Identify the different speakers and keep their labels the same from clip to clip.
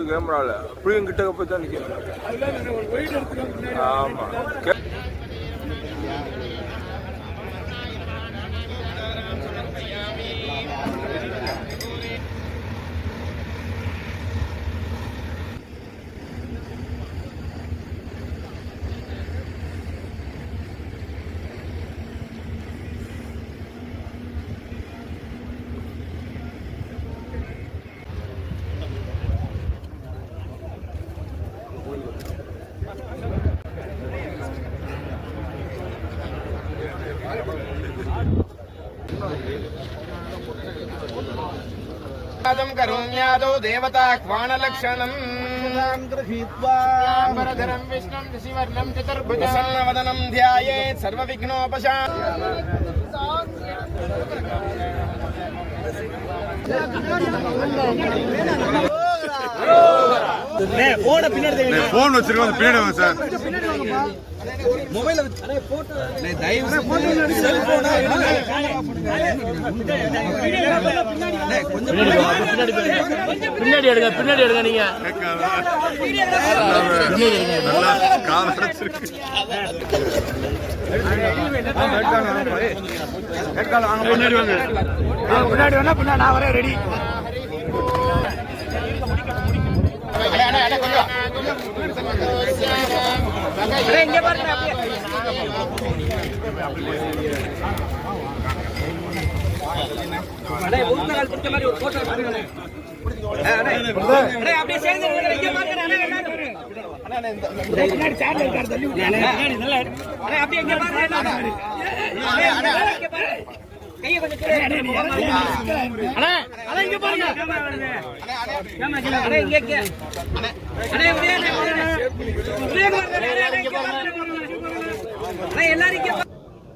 Speaker 1: கேமரால அப்படியும் கிட்ட போய் தான் நிற்கிறேன். ஆமாம்.
Speaker 2: करोम्यादौ देवताह्वानलक्षणम् गृहीत्वाम्बरधरं विष्णुं शशिवर्णं चतुर्भुजं प्रसन्नवदनं ध्यायेत्
Speaker 3: फोन வச்சிருக்கோம் பின்னாடி வாங்க சார்
Speaker 2: மொபைல் போட்டோ தயவு செல் போனா
Speaker 4: பின்னாடி எடுங்க நீங்க
Speaker 3: நல்லா கால் அடைச்சிருக்கு
Speaker 1: பின்னாடி வேணா நான் வரேன் ரெடி.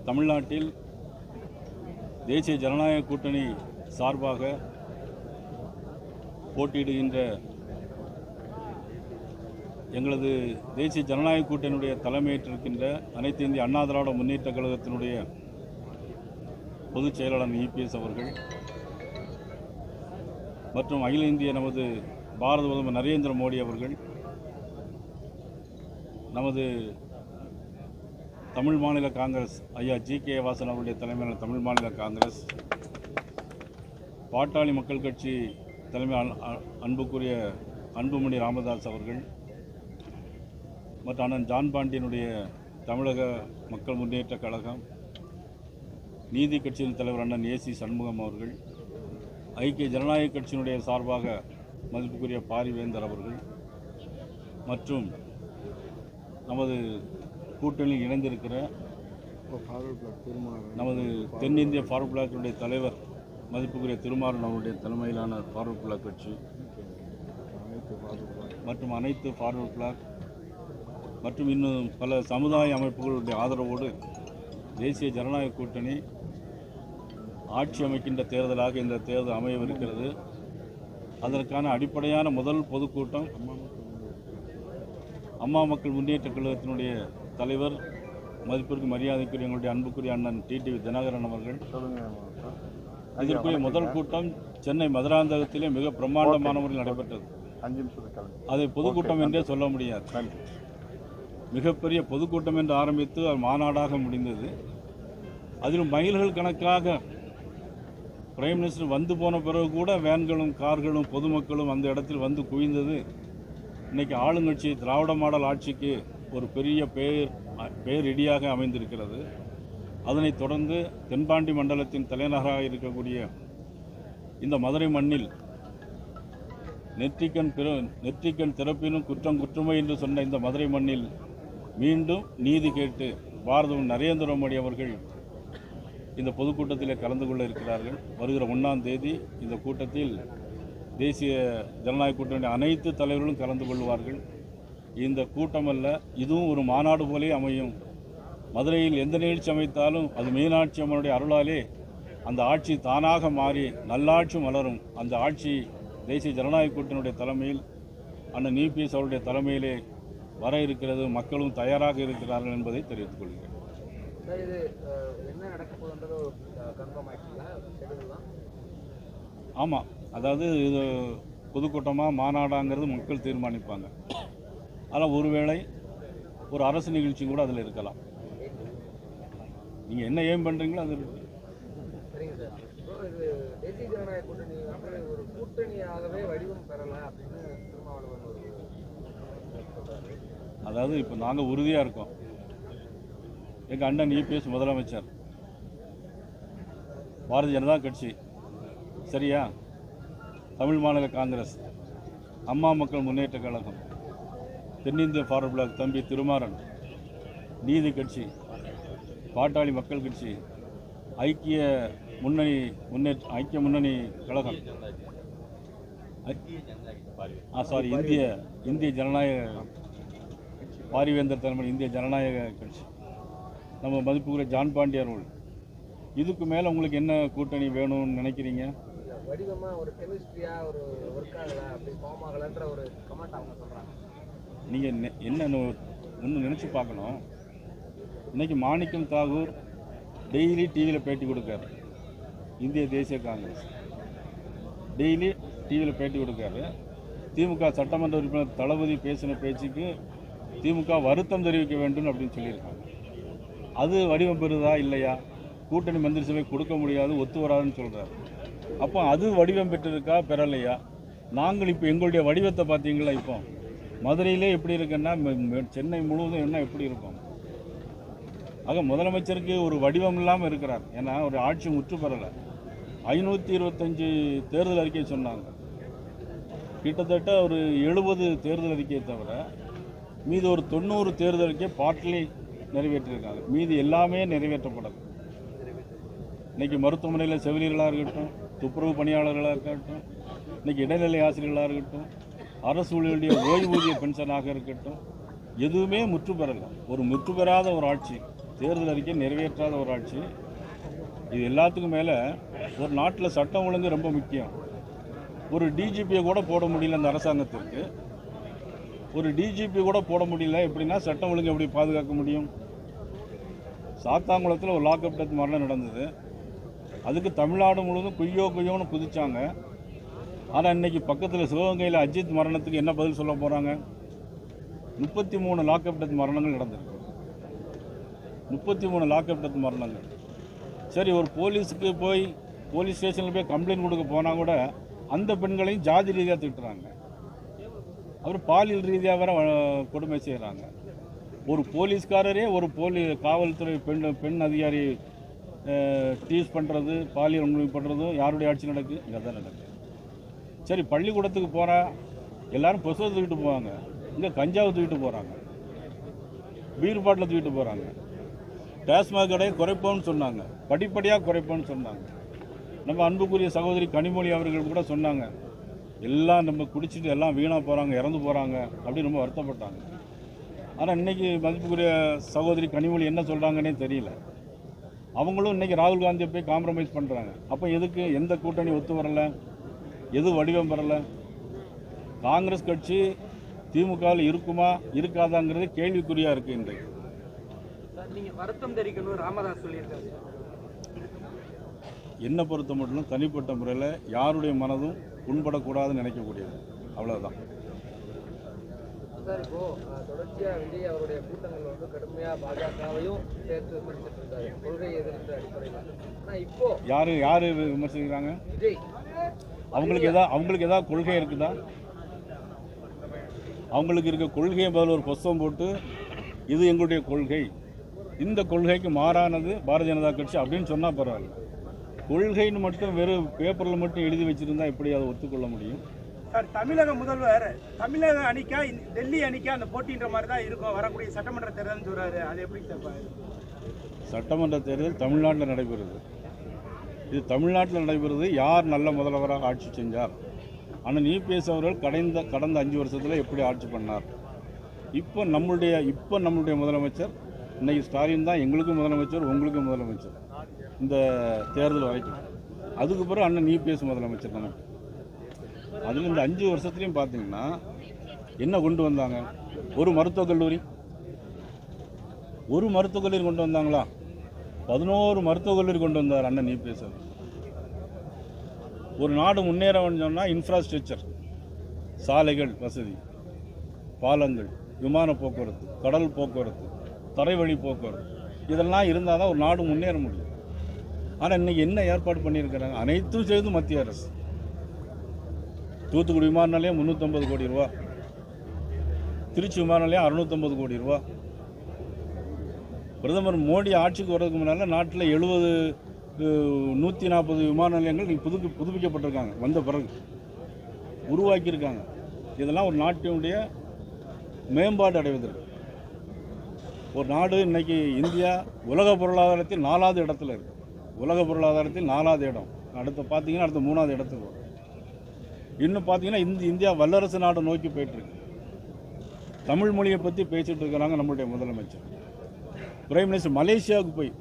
Speaker 5: தமிழ்நாட்டில் தேசிய ஜனநாயக கூட்டணி சார்பாக போட்டியிடுகின்ற எங்களது தேசிய ஜனநாயக கூட்டணியுடைய தலைமையேற்றிருக்கின்ற அனைத்து இந்திய அண்ணா திராவிட முன்னேற்ற கழகத்தினுடைய பொதுச் செயலாளர் இபிஎஸ் அவர்கள் மற்றும் அகில இந்திய நமது பாரத பிரதமர் நரேந்திர மோடி அவர்கள், நமது தமிழ் மாநில காங்கிரஸ் ஐயா ஜி.கே. வாசன் அவருடைய தலைமையிலான தமிழ் மாநில காங்கிரஸ், பாட்டாளி மக்கள் கட்சி தலைமை அன்புக்குரிய அன்புமணி ராமதாஸ் அவர்கள் மற்றும் அண்ணன் ஜான் பாண்டியனுடைய தமிழக மக்கள் முன்னேற்ற கழகம், நீதி கட்சியின் தலைவர் அண்ணன் ஏசி சண்முகம் அவர்கள், ஐக்கிய ஜனநாயக கட்சியினுடைய சார்பாக மதிப்புக்குரிய பாரிவேந்தர் அவர்கள் மற்றும் நமது கூட்டணியில் இணைந்திருக்கிற நமது தென்னிந்திய ஃபார்வர்ட் பிளாக்கினுடைய தலைவர் மதிப்புக்குரிய திருமாறன் அவருடைய தலைமையிலான ஃபார்வர்ட் பிளாக் கட்சி மற்றும் அனைத்து ஃபார்வர்ட் பிளாக் மற்றும் இன்னும் பல சமுதாய அமைப்புகளுடைய ஆதரவோடு தேசிய ஜனநாயக கூட்டணி ஆட்சி அமைக்கின்ற தேர்தலாக இந்த தேர்தல் அமையவிருக்கிறது. அதற்கான அடிப்படையான முதல் பொதுக்கூட்டம் அம்மா மக்கள் முன்னேற்ற கழகத்தினுடைய தலைவர் மதிப்பிற்கு மரியாதைக்குரிய எங்களுடைய அன்புக்குரிய அண்ணன் டிடிவி தினகரன் அவர்கள், இதற்குரிய முதல் கூட்டம் சென்னை மதுராந்தகத்திலே மிக பிரம்மாண்டமான முறையில் நடைபெற்றது. அதை பொதுக்கூட்டம் என்றே சொல்ல முடியாது, மிகப்பெரிய பொதுக்கூட்டம் என்று ஆரம்பித்து அது மாநாடாக முடிந்தது. அதிலும் மைல்கள் கணக்காக பிரைம் மினிஸ்டர் வந்து போன பிறகு கூட வேன்களும் கார்களும் பொதுமக்களும் அந்த இடத்தில் வந்து குவிந்தது இன்றைக்கி ஆளுங்கட்சி திராவிட மாடல் ஆட்சிக்கு ஒரு பெரிய பேரிடியாக அமைந்திருக்கிறது. அதனைத் தொடர்ந்து தென்பாண்டி மண்டலத்தின் தலைநகராக இருக்கக்கூடிய இந்த மதுரை மண்ணில் நெற்றிக்கண் திறப்பினும் குற்றம் குற்றமை என்று சொன்ன இந்த மதுரை மண்ணில் மீண்டும் நீதி கேட்டு பாரத நரேந்திர மோடி அவர்கள் இந்த பொதுக்கூட்டத்தில் கலந்து கொள்ள இருக்கிறார்கள். வருகிற 1ஆம் தேதி இந்த கூட்டத்தில் தேசிய ஜனநாயக கூட்டணி அனைத்து தலைவர்களும் கலந்து கொள்வார்கள். இந்த கூட்டமல்ல, இதுவும் ஒரு மாநாடு போலே அமையும். மதுரையில் எந்த நிகழ்ச்சி அமைத்தாலும் அது மீனாட்சி அம்மனுடைய அருளாலே அந்த ஆட்சி தானாக மாறி நல்லாட்சி மலரும். அந்த ஆட்சி தேசிய ஜனநாயக கூட்டணியுடைய தலைமையில் அண்ணன் இபிஎஸ் அவருடைய தலைமையிலே வர இருக்கிறது. மக்களும் தயாராக இருக்கிறார்கள் என்பதை தெரிவித்துக் கொள்கிறேன். ஆமாம், அதாவது இது பொதுக்கூட்டமாக மாநாடாங்கிறது மக்கள் தீர்மானிப்பாங்க. ஆனால் ஒருவேளை ஒரு அரசு நிகழ்ச்சி கூட அதில் இருக்கலாம். நீங்கள் என்ன ஏம் பண்ணுறீங்களோ அது இருக்கு.
Speaker 2: தேசிய ஜனநாயக கூட்டணி ஒரு கூட்டணியாகவே வடிவம் பெறல அப்படின்னு திருமாவளவன்
Speaker 5: அதாவது இப்போ நாங்கள் உறுதியாக இருக்கோம். எங்கள் அண்ணன் இபிஎஸ் முதலமைச்சர், பாரதிய ஜனதா கட்சி, சரியா, தமிழ் மாநில காங்கிரஸ், அம்மா மக்கள் முன்னேற்ற கழகம், தென்னிந்திய ஃபார்வர்ட் பிளாக் தம்பி திருமாறன், நீதி கட்சி, பாட்டாளி மக்கள் கட்சி, ஐக்கிய முன்னணி கழகம், இந்திய ஜனநாயக பாரிவேந்தர் தலைமை இந்திய ஜனநாயக கட்சி, நம்ம மதிப்புக்குரிய ஜான் பாண்டியர்கள். இதுக்கு மேலே உங்களுக்கு என்ன கூட்டணி வேணும்னு நினைக்கிறீங்க?
Speaker 2: வடிவமாக ஒரு கெமிஸ்ட்ரியா ஒரு ஒர்க் ஆகலை, அப்படி ஃபார்ம் ஆகலைன்ற ஒரு கமெண்ட் அவங்க சொல்கிறாங்க.
Speaker 5: நீங்கள் என்ன ஒன்று நினச்சி பார்க்கணும். இன்றைக்கி மாணிக்கம் தாகூர் டெய்லி டிவியில் பேட்டி கொடுக்காரு. இந்திய தேசிய காங்கிரஸ் டெய்லி டிவியில் பேட்டி கொடுக்காரு. திமுக சட்டமன்ற உறுப்பினர் தளபதி பேசின பேச்சுக்கு திமுக வருத்தம் தெரிவிக்க வேண்டும் அப்படின்னு சொல்லியிருக்காங்க. அது வடிவம் பெறுதா இல்லையா? கூட்டணி மந்திரி சபை கொடுக்க முடியாது, ஒத்து வராதுன்னு சொல்கிறார். அப்போ அது வடிவம் பெற்றிருக்கா பெறலையா? நாங்கள் இப்போ எங்களுடைய வடிவத்தை பார்த்தீங்களா? இப்போ மதுரையிலே எப்படி இருக்குன்னா சென்னை முழுவதும் என்ன எப்படி இருக்கும்? ஆக முதலமைச்சருக்கு ஒரு வடிவம் இல்லாமல் இருக்கிறார். ஏன்னா ஒரு ஆட்சி முற்று பெறலை. 525 தேர்தல் அறிக்கை சொன்னாங்க. கிட்டத்தட்ட ஒரு 70 தேர்தல் அறிக்கையை தவிர மீது ஒரு 90 தேர்தல் அறிக்கை பார்ட்லி நிறைவேற்றியிருக்காங்க. மீதி எல்லாமே நிறைவேற்றப்படலை. இன்றைக்கி மருத்துவமனையில் செவிலியர்களாக இருக்கட்டும், துப்புரவு பணியாளர்களாக இருக்கட்டும், இன்றைக்கி இடைநிலை ஆசிரியர்களாக இருக்கட்டும், அரசு ஊழியர்களுடைய ஓய்வூதிய பென்ஷனாக இருக்கட்டும், எதுவுமே முற்று பெறலை. ஒரு முற்று பெறாத ஒரு ஆட்சி, தேர்தல் அறிக்கை நிறைவேற்றாத ஒரு ஆட்சி. இது எல்லாத்துக்கும் மேலே ஒரு நாட்டில் சட்டம் ஒழுங்கு ரொம்ப முக்கியம். ஒரு டிஜிபியை கூட போட முடியல அந்த அரசாங்கத்திற்கு. ஒரு டிஜிபி கூட போட முடியல. எப்படின்னா சட்டம் ஒழுங்கு எப்படி பாதுகாக்க முடியும்? சாத்தாங்குளத்தில் ஒரு லாக்அப் டெத் மரணம் நடந்தது. அதுக்கு தமிழ்நாடு முழுவதும் குய்யோன்னு குதிச்சாங்க. ஆனால் இன்றைக்கி பக்கத்தில் சிவகங்கையில் அஜித் மரணத்துக்கு என்ன பதில் சொல்ல போகிறாங்க? 33 லாக்அப் டெத் மரணங்கள் நடந்திருக்கு. 33 லாக்அப் டெத் மரணங்கள். சரி, ஒரு போலீஸுக்கு போய் போலீஸ் ஸ்டேஷனில் போய் கம்ப்ளைண்ட் கொடுக்க போனால் கூட அந்த பெண்களையும் ஜாதி ரீதியாக திட்டுறாங்க. அப்புறம் பாலியல் ரீதியாக வேற கொடுமை செய்கிறாங்க. ஒரு போலீஸ்காரரே ஒரு காவல்துறை பெண் அதிகாரி டீஸ் பண்ணுறது, பாலியல் உண்மை பண்ணுறதும் யாருடைய ஆட்சி நடக்குது? இங்கே தான் நடக்குது. சரி, பள்ளிக்கூடத்துக்கு போகிறா எல்லோரும் பசுவை தூக்கிட்டு போவாங்க. இங்கே கஞ்சாவை தூக்கிட்டு போகிறாங்க, பீர் பாட்டில் தூக்கிட்டு போகிறாங்க. டாஸ்மாக் கடையை குறைப்போம்னு சொன்னாங்க, படிப்படியாக குறைப்போம்னு சொன்னாங்க. நம்ம அன்புக்குரிய சகோதரி கனிமொழி அவர்கள் கூட சொன்னாங்க, எல்லாம் நம்ம குடிச்சிட்டு எல்லாம் வீணாக போகிறாங்க, இறந்து போகிறாங்க அப்படின்னு ரொம்ப வருத்தப்பட்டாங்க. ஆனால் இன்றைக்கி மதிப்புக்குரிய சகோதரி கனிமொழி என்ன சொல்கிறாங்கன்னே தெரியல. அவங்களும் இன்றைக்கி ராகுல் காந்தியை போய் காம்ப்ரமைஸ் பண்ணுறாங்க. அப்போ எதுக்கு? எந்த கூட்டணி ஒத்து வரலை? எது வடிவம் பெறலை? காங்கிரஸ் கட்சி திமுகவில் இருக்குமா இருக்காதாங்கிறது கேள்விக்குறியாக இருக்குது. இன்றைக்கு
Speaker 2: நீங்கள் வருத்தம் தெரிவிக்கணும் ராமதாஸ் சொல்லியிருக்காரு.
Speaker 5: என்னை பொறுத்த மட்டும் தனிப்பட்ட முறையில் யாருடைய மனதும் புண்படக்கூடாதுன்னு நினைக்கக்கூடியது, அவ்வளோதான்.
Speaker 2: சார், இப்போ தொடர்ச்சியாக விஜய் அவருடைய கூட்டங்கள் கடுமையாக பாஜகவையும் சேர்த்து பிடிச்சிட்டு இருக்காரு, கொள்கை எதிர்த்து அடிப்படையில். ஆனால் இப்போ
Speaker 5: யார் விமர்சிக்கிறாங்க?
Speaker 2: விஜய்
Speaker 5: அவங்களுக்கு ஏதாவது கொள்கை இருக்குதா? அவங்களுக்கு இருக்க கொள்கையை பதில் ஒரு புஸ்தகம் போட்டு இது எங்களுடைய கொள்கை, இந்த கொள்கைக்கு மாறானது பாரதிய ஜனதா கட்சி அப்படின்னு சொன்னால் பரவாயில்ல. கொள்கைன்னு மட்டும் வெறும் பேப்பரில் மட்டும் எழுதி வச்சுருந்தா எப்படி அதை ஒத்துக்கொள்ள முடியும்?
Speaker 1: சார், தமிழக முதல்வர் தமிழக அணிக்கா டெல்லி அணிக்கா அந்த போட்டின்ற மாதிரி தான் இருக்கும் வரக்கூடிய சட்டமன்ற தேர்தல்னு சொல்கிறாரு. அது எப்படி சார்?
Speaker 5: சட்டமன்ற தேர்தல் தமிழ்நாட்டில் நடைபெறுது. இது தமிழ்நாட்டில் நடைபெறுது. யார் நல்ல முதல்வராக ஆட்சி செஞ்சார்? ஆனால் இபிஎஸ் அவர்கள் கடந்த 5 வருஷத்தில் எப்படி ஆட்சி பண்ணார்? இப்போ நம்மளுடைய முதலமைச்சர் இன்றைக்கி ஸ்டாலின் தான் எங்களுக்கும் முதலமைச்சர், உங்களுக்கும் முதலமைச்சர் இந்த தேர்தல் வரைக்கும். அதுக்கு பிறகு அண்ணன் இபிஎஸ் முதலமைச்சர் நமக்கு. அதில் இந்த 5 வருஷத்துலையும் பார்த்தீங்கன்னா என்ன கொண்டு வந்தாங்க? ஒரு மருத்துவக் கல்லூரி கொண்டு வந்தாங்களா? 11 மருத்துவக் கல்லூரி கொண்டு வந்தார் அண்ணன் இபிஎஸ். ஒரு நாடு முன்னேற சொன்னால் இன்ஃப்ராஸ்ட்ரக்சர், சாலைகள் வசதி, பாலங்கள், விமான போக்குவரத்து, கடல் போக்குவரத்து, தரைவழி போக்குவரத்து, இதெல்லாம் இருந்தால் தான் ஒரு நாடு முன்னேற முடியும். ஆனால் இன்றைக்கி என்ன ஏற்பாடு பண்ணியிருக்கிறாங்க? அனைத்தும் செய்து மத்திய அரசு. தூத்துக்குடி விமான நிலையம் 350 கோடி ரூபா, திருச்சி விமான நிலையம் 650 கோடி ரூபா. பிரதமர் மோடி ஆட்சிக்கு வர்றதுக்கு முன்னால் நாட்டில் 140 விமான நிலையங்கள் புதுப்பிக்கப்பட்டிருக்காங்க. வந்த பிறகு உருவாக்கியிருக்காங்க. இதெல்லாம் ஒரு நாட்டினுடைய மேம்பாடு அடைவதற்கு. ஒரு நாடு இன்றைக்கி இந்தியா உலக பொருளாதாரத்தில் 4வது இடத்துல இருக்குது. உலக பொருளாதாரத்தில் 4வது இடம். அடுத்து பார்த்தீங்கன்னா அடுத்த 3வது இடத்துக்கு வரும். இன்னும் பார்த்தீங்கன்னா இந்தியா வல்லரசு நாடு நோக்கி போயிட்டுருக்கு. தமிழ் மொழியை பற்றி பேசிகிட்டு இருக்கிறாங்க நம்மளுடைய முதலமைச்சர். பிரைம் மினிஸ்டர் மலேசியாவுக்கு போய்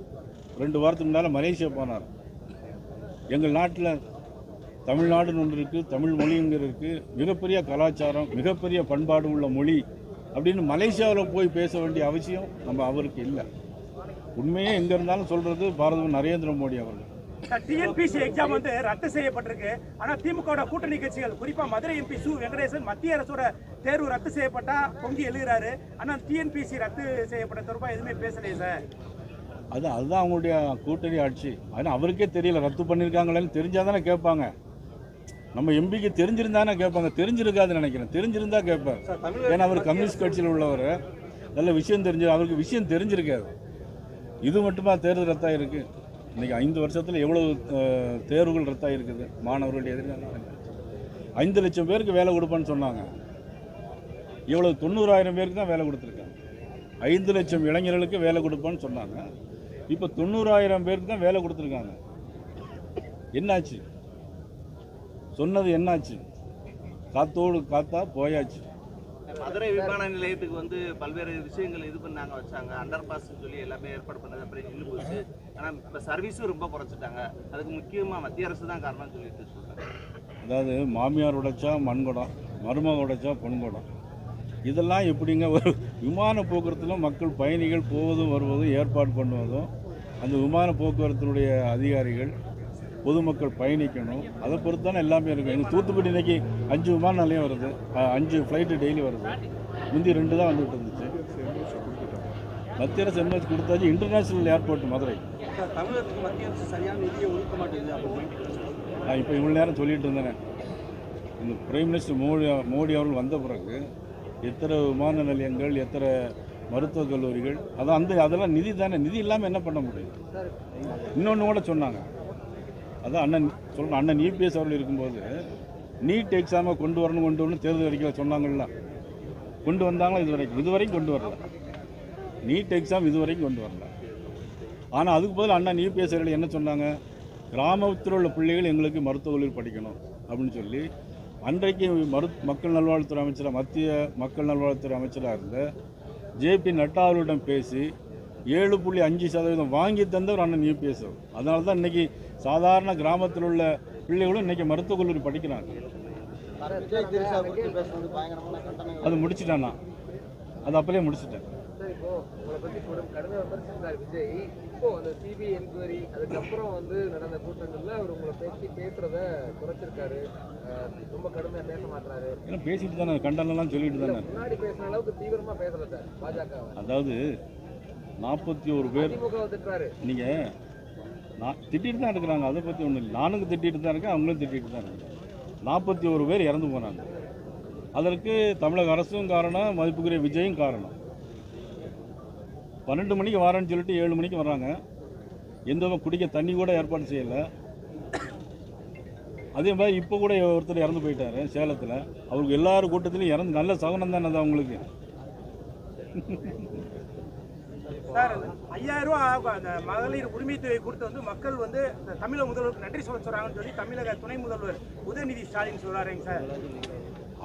Speaker 5: 2 வாரத்துக்கு முன்னால் மலேசியா போனார். எங்கள் நாட்டில் தமிழ்நாடுன்னு ஒன்று இருக்குது, தமிழ் மொழிங்கிற இருக்குது, மிகப்பெரிய கலாச்சாரம், மிகப்பெரிய பண்பாடு உள்ள மொழி அப்படின்னு மலேசியாவில் போய் பேச வேண்டிய அவசியம் அவருக்கு இல்லை. உண்மையே எங்கே இருந்தாலும் சொல்கிறது பாரத நரேந்திர மோடி அவர்கள்.
Speaker 1: டிஎன்பிசி எக்ஸாம் வந்து ரத்து செய்யப்பட்டிருக்கு. ஆனால் திமுக கூட்டணி கட்சிகள், குறிப்பாக மதுரை எம்பி சு வெங்கடேசன், மத்திய அரசோட தேர்வு ரத்து செய்யப்பட்டா பொங்கி எழுதுறாரு. ஆனால் டிஎன்பிசி ரத்து செய்யப்பட்ட தொடர்பாக எதுவுமே பேசலையே சார்.
Speaker 5: அதுதான் அவங்களுடைய கூட்டணி ஆட்சி. ஆனால் அவருக்கே தெரியல ரத்து பண்ணியிருக்காங்களேன்னு. தெரிஞ்சால் தானே கேட்பாங்க. நம்ம எம்பிக்கு தெரிஞ்சிருந்தானே கேட்பாங்க. தெரிஞ்சிருக்காதுன்னு நினைக்கிறேன். தெரிஞ்சிருந்தா கேட்பார். ஏன்னா அவர் கம்யூனிஸ்ட் கட்சியில் உள்ளவர், நல்ல விஷயம் அவருக்கு விஷயம் தெரிஞ்சிருக்காது. இது மட்டுமா தேர்தல் ரத்தாக இருக்குது? இன்றைக்கி 5 வருஷத்தில் எவ்வளோ தேர்வுகள் ரத்தாக இருக்குது? மாணவர்களுடைய எதிர்காலம் 5 லட்சம் பேருக்கு வேலை கொடுப்பேன்னு சொன்னாங்க. இவ்வளோ 90,000 பேருக்கு தான் வேலை கொடுத்துருக்காங்க. 5 லட்சம் இளைஞர்களுக்கு வேலை கொடுப்பேன்னு சொன்னாங்க. இப்போ 90,000 பேருக்கு தான் வேலை கொடுத்துருக்காங்க. என்னாச்சு? சொன்னது என்னாச்சு? காத்தோடு காத்தா போயாச்சு.
Speaker 6: மதுரை விமான நிலையத்துக்கு வந்து பல்வேறு விஷயங்கள் இது பண்ணாங்க, வச்சாங்க. அண்டர் பாஸ் சொல்லி எல்லாமே ஏற்பாடு பண்ணது அப்புறம் நின்று போச்சு. ஆனால் இப்போ சர்வீஸும் ரொம்ப குறைச்சிட்டாங்க. அதுக்கு முக்கியமாக மத்திய அரசு தான் காரணம்னு சொல்லிட்டு சொல்கிறாங்க.
Speaker 5: அதாவது மாமியார் உடைச்சா மண்குடம், மருமக உடைச்சா பொன்குடம். இதெல்லாம் எப்படிங்க? ஒரு விமான போக்குவரத்தில் மக்கள் பயணிகள் போவதும் வருவதும் ஏற்பாடு பண்ணுவதும், அந்த விமான போக்குவரத்தினுடைய அதிகாரிகள் பொதுமக்கள் பயணிக்கணும். அதை பொறுத்து தானே எல்லாமே இருக்கும். எங்கள் தூத்துக்குடி இன்றைக்கி 5 விமான நிலையம் வருது, 5 ஃப்ளைட்டு டெய்லி வருது. முந்தி 2 தான் வந்துட்டு இருந்துச்சு. மத்திய அரசு எம்எஸ் கொடுத்தாச்சு. International airport Madurai.
Speaker 6: தமிழகத்துக்கு மத்திய அரசு சரியான நிதியை ஒதுக்க மாட்டேங்குது.
Speaker 5: நான் இப்போ இவ்வளோ நேரம் சொல்லிட்டு இருந்தேன். இந்த பிரைம் மினிஸ்டர் மோடி அவர்கள் வந்த பிறகு எத்தனை விமான நிலையங்கள், எத்தனை மருத்துவக் கல்லூரிகள், அதெல்லாம் நிதி தானே. நிதி இல்லாமல் என்ன பண்ண முடியும்? இன்னொன்று கூட சொன்னாங்க. அதான் அண்ணன் இபிஎஸ் அவர்கள் இருக்கும்போது நீட் எக்ஸாமை கொண்டு வரணும் தேர்தல் அறிக்கையில் சொன்னாங்கல்ல. கொண்டு வந்தாங்களா? இதுவரைக்கும் கொண்டு வரல. நீட் எக்ஸாம் இதுவரைக்கும் கொண்டு வரல. ஆனால் அதுக்கு பதில் அண்ணன் இபிஎஸ் அவர்கள் என்ன சொன்னாங்க? கிராமத்தில் உள்ள பிள்ளைகள் எங்களுக்கு மருத்துவக் கல்லூரி படிக்கணும் அப்படின்னு சொல்லி அன்றைக்கு மக்கள் நல்வாழ்வுத்துறை அமைச்சராக, மத்திய மக்கள் நல்வாழ்வுத்துறை அமைச்சராக இருந்த ஜேபி நட்டா அவர்களிடம் பேசி 7.5% வாங்கி தந்தவர் அண்ணன் இபிஎஸ். அதனால தான் இன்றைக்கி சாதாரண கிராமத்தில் உள்ள பிள்ளைகளும் இன்றைக்கி மருத்துவக் கல்லூரி படிக்கிறாங்க. அது முடிச்சிட்டேன். அது அப்படியே முடிச்சிட்டேன்.
Speaker 2: இப்போ உங்களை பற்றி கடுமையாக விமர்சித்தார் விஜய். இப்போ அந்த சிபிஐ என்கொயரி அதுக்கப்புறம் வந்து நடந்த கூட்டங்களில் அவர் உங்களை பேசுறத குறைச்சிருக்காரு. ரொம்ப கடுமையாக பேச மாட்டாரு.
Speaker 5: ஏன்னா பேசிட்டு தானே, கண்டனம்லாம் சொல்லிட்டு தானே.
Speaker 2: முன்னாடி பேசுன அளவுக்கு தீவிரமாக பேசல சார் பாஜக.
Speaker 5: அதாவது 41 பேர்
Speaker 2: திட்டுறாரு.
Speaker 5: நீங்கள் திட்டிட்டு தான் இருக்கிறாங்க. அதை பற்றி ஒன்றும் இல்லை. நானும் திட்டிட்டு தான் இருக்கேன், அவங்களும் திட்டிட்டு தான் இருக்காங்க. 41 பேர் இறந்து போனாங்க. அதற்கு தமிழக அரசும் காரணம், மதிப்புக்குரிய விஜயும் காரணம். 12 மணிக்கு வரேன்னு சொல்லிட்டு 7 மணிக்கு வர்றாங்க. எந்த குடிக்க தண்ணி கூட ஏற்பாடு செய்யலை. அதே மாதிரி இப்போ கூட ஒருத்தர் இறந்து போயிட்டார் சேலத்தில். அவருக்கு எல்லாரும் கூட்டத்திலையும் இறந்து நல்ல சகனம் தானே அது அவங்களுக்கு.
Speaker 1: சார் 5000 ரூபா அந்த மகளிர் உரிமை தொகை கொடுத்து வந்து மக்கள் வந்து தமிழக முதல்வருக்கு நன்றி சொல்கிறாங்கன்னு சொல்லி தமிழக துணை முதல்வர் உதயநிதி ஸ்டாலின் சொல்கிறாருங்க சார்.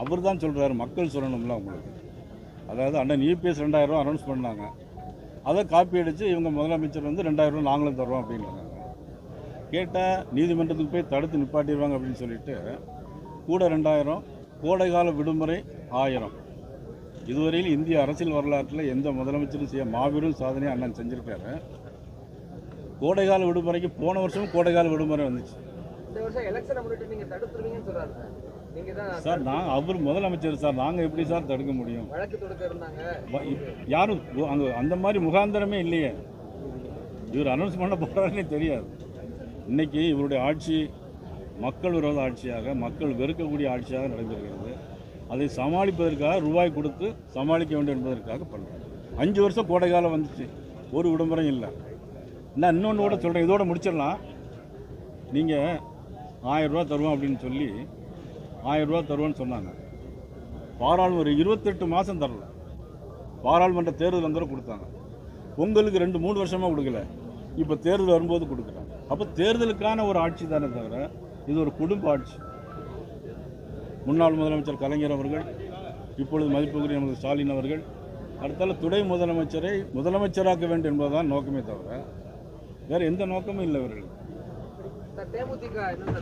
Speaker 5: அவர் தான் சொல்கிறாரு, மக்கள் சொல்லணும்ல அவங்களுக்கு. அதாவது அண்ணன் இபிஎஸ் 2000 ரூபா அனௌன்ஸ் பண்ணாங்க. அதை காப்பி அடித்து இவங்க முதலமைச்சர் வந்து 2000 ரூபா நாங்களும் தர்றோம் அப்படின்னாங்க. கேட்டால் நீதிமன்றத்துக்கு போய் தடுத்து நிப்பாட்டிடுவாங்க அப்படின்னு சொல்லிட்டு கூட 2000, கோடைகால விடுமுறை 1000. இதுவரையில் இந்திய அரசியல் வரலாற்றில் எந்த முதலமைச்சரும் செய்ய மாபெரும் சாதனையை அண்ணன் செஞ்சுருக்காரு. கோடைகால விடுமுறைக்கு போன வருஷமும் கோடைகால விடுமுறை வந்துச்சு
Speaker 2: இந்த வருஷம் எலெக்ஷனை முன்னிட்டு நீங்க தடுத்துருவீங்கன்னு சொல்றாரு சார். நீங்க தான்
Speaker 5: சார். அவர் முதலமைச்சர் சார், நாங்கள் எப்படி சார் தடுக்க முடியும்?
Speaker 2: வழக்கு தொடுக்க இருந்தாங்க.
Speaker 5: யாரும் அந்த மாதிரி முகாந்திரமே இல்லையே. இவர் அனௌன்ஸ் பண்ண போகிறாருன்னே தெரியாது. இன்னைக்கு இவருடைய ஆட்சி மக்கள் விரோத ஆட்சியாக, மக்கள் வெறுக்கக்கூடிய ஆட்சியாக நடந்திருக்கிறது. அதை சமாளிப்பதற்காக ரூபாய் கொடுத்து சமாளிக்க வேண்டும் என்பதற்காக பண்ணுறாங்க. 5 வருஷம் கோடை காலம் வந்துச்சு, ஒரு விடுமுறை இல்லை. நான் இன்னொன்று கூட சொல்கிறேன், இதோட முடிச்சிடலாம். நீங்கள் 1000 ரூபா தருவோம் அப்படின்னு சொல்லி 1000 ரூபா தருவோன்னு சொன்னாங்க. ஒரு 28 மாதம் தரல. பாராளுமன்ற தேர்தல் வந்தவரை கொடுத்தாங்க. பொங்கலுக்கு 2-3 வருஷமாக கொடுக்கல. இப்போ தேர்தல் வரும்போது கொடுக்குறாங்க. அப்போ தேர்தலுக்கான ஒரு ஆட்சி தானே தவிர இது ஒரு குடும்ப ஆட்சி. முன்னாள் முதலமைச்சர் கலைஞர் அவர்கள், இப்பொழுது மதிப்புக்குரிய நமது ஸ்டாலின் அவர்கள், அடுத்தால துணை முதலமைச்சரை முதலமைச்சராக்க வேண்டும் என்பதுதான் நோக்கமே தவிர வேறு எந்த நோக்கமும் இல்லை இவர்களுக்கு.
Speaker 2: தேமுதிக என்ன